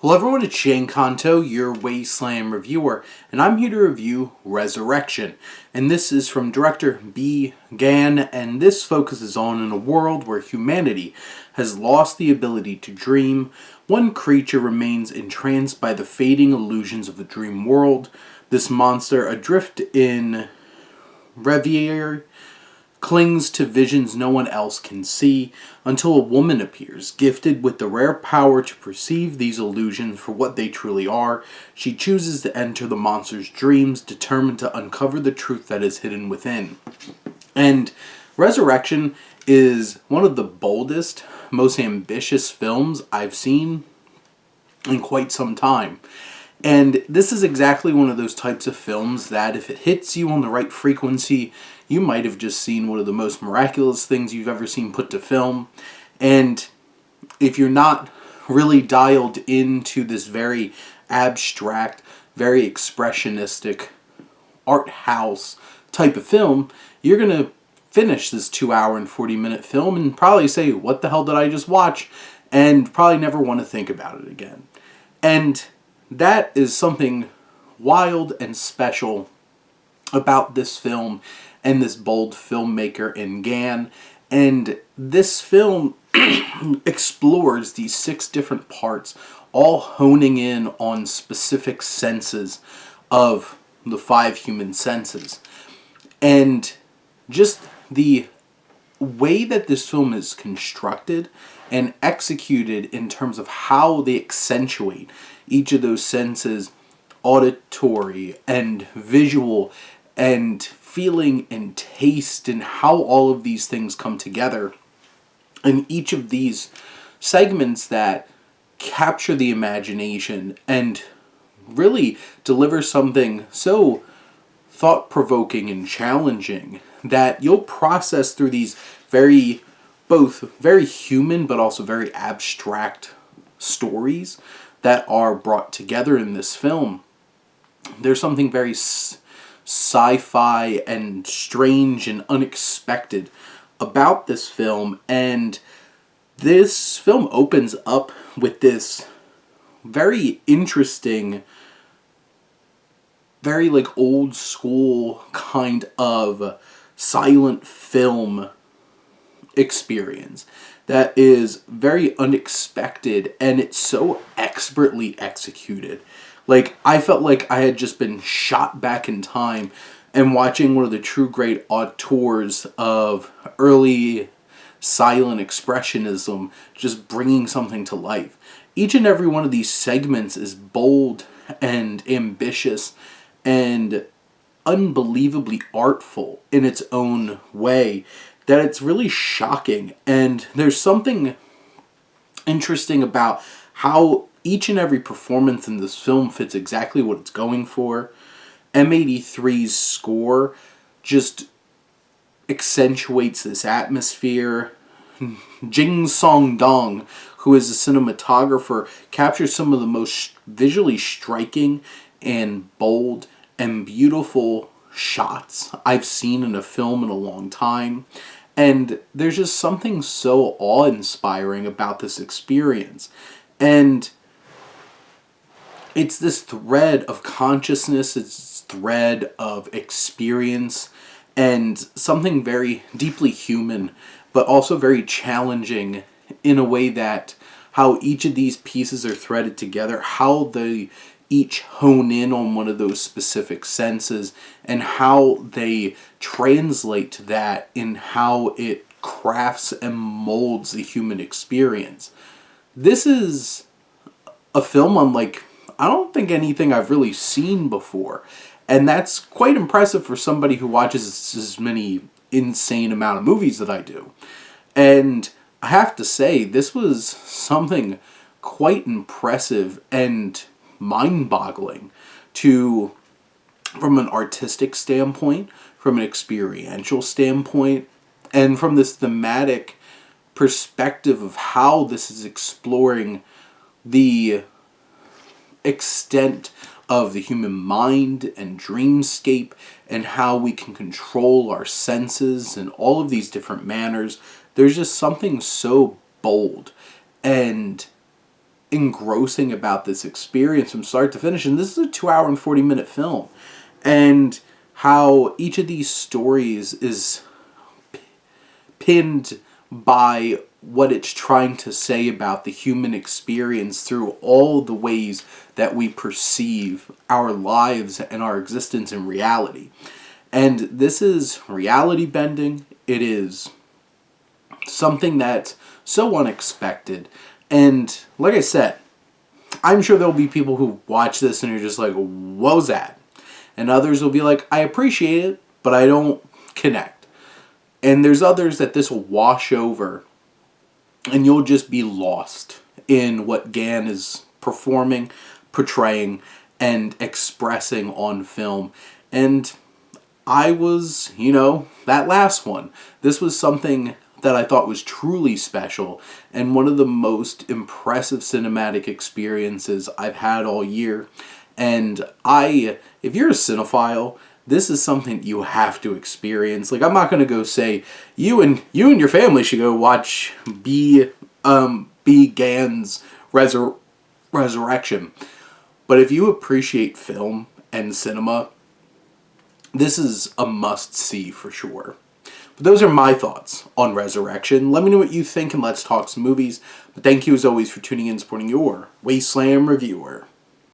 Hello everyone, it's Shane Kanto, your Wasteland reviewer, and I'm here to review Resurrection. And this is from director B. Gan, and this focuses on in a world where humanity has lost the ability to dream, one creature remains entranced by the fading illusions of the dream world. This monster, adrift in Reverie, clings to visions no one else can see until a woman appears, gifted with the rare power to perceive these illusions for what they truly are. She chooses to enter the monster's dreams, determined to uncover the truth that is hidden within. And Resurrection is one of the boldest, most ambitious films I've seen in quite some time. And this is exactly one of those types of films that if it hits you on the right frequency, you might have just seen one of the most miraculous things you've ever seen put to film. And if you're not really dialed into this very abstract, very expressionistic art house type of film, you're going to finish this 2 hour and 40-minute film and probably say, what the hell did I just watch? And probably never want to think about it again. And that is something wild and special about this film and this bold filmmaker in Gan. And this film explores these 6 different parts, all honing in on specific senses of the 5 human senses. And just the way that this film is constructed and executed in terms of how they accentuate each of those senses, auditory and visual and feeling and taste, and how all of these things come together in each of these segments that capture the imagination and really deliver something so thought-provoking and challenging that you'll process through these both very human but also very abstract stories that are brought together in this film. There's something very sci-fi and strange and unexpected about this film, and this film opens up with this very interesting, very old school kind of silent film experience that is very unexpected, and it's so expertly executed. I felt like I had just been shot back in time and watching one of the true great auteurs of early silent expressionism just bringing something to life. Each and every one of these segments is bold and ambitious and unbelievably artful in its own way, that it's really shocking. And there's something interesting about how each and every performance in this film fits exactly what it's going for. M83's score just accentuates this atmosphere. Jing Song Dong, who is a cinematographer, captures some of the most visually striking and bold and beautiful shots I've seen in a film in a long time. And there's just something so awe-inspiring about this experience. And it's this thread of consciousness, it's this thread of experience, and something very deeply human, but also very challenging in a way that how each of these pieces are threaded together, how they each hone in on one of those specific senses, and how they translate that in how it crafts and molds the human experience. This is a film unlike, I don't think, anything I've really seen before. And that's quite impressive for somebody who watches as many insane amount of movies that I do. And I have to say, this was something quite impressive and mind-boggling from an artistic standpoint, from an experiential standpoint, and from this thematic perspective of how this is exploring the extent of the human mind and dreamscape, and how we can control our senses in all of these different manners. There's just something so bold and engrossing about this experience from start to finish. And this is a 2 hour and 40-minute film. And how each of these stories is pinned by what it's trying to say about the human experience through all the ways that we perceive our lives and our existence in reality. And this is reality bending. It is something that's so unexpected. And like I said, I'm sure there'll be people who watch this and are just like, what was that? And others will be like, I appreciate it, but I don't connect. And there's others that this will wash over and you'll just be lost in what Gann is performing, portraying, and expressing on film. And I was, that last one. This was something that I thought was truly special and one of the most impressive cinematic experiences I've had all year. And if you're a cinephile, this is something you have to experience. Like, I'm not going to go say, you and your family should go watch B. Gann's Resurrection. But if you appreciate film and cinema, this is a must-see for sure. But those are my thoughts on Resurrection. Let me know what you think and let's talk some movies. But thank you as always for tuning in and supporting your Wasteland reviewer.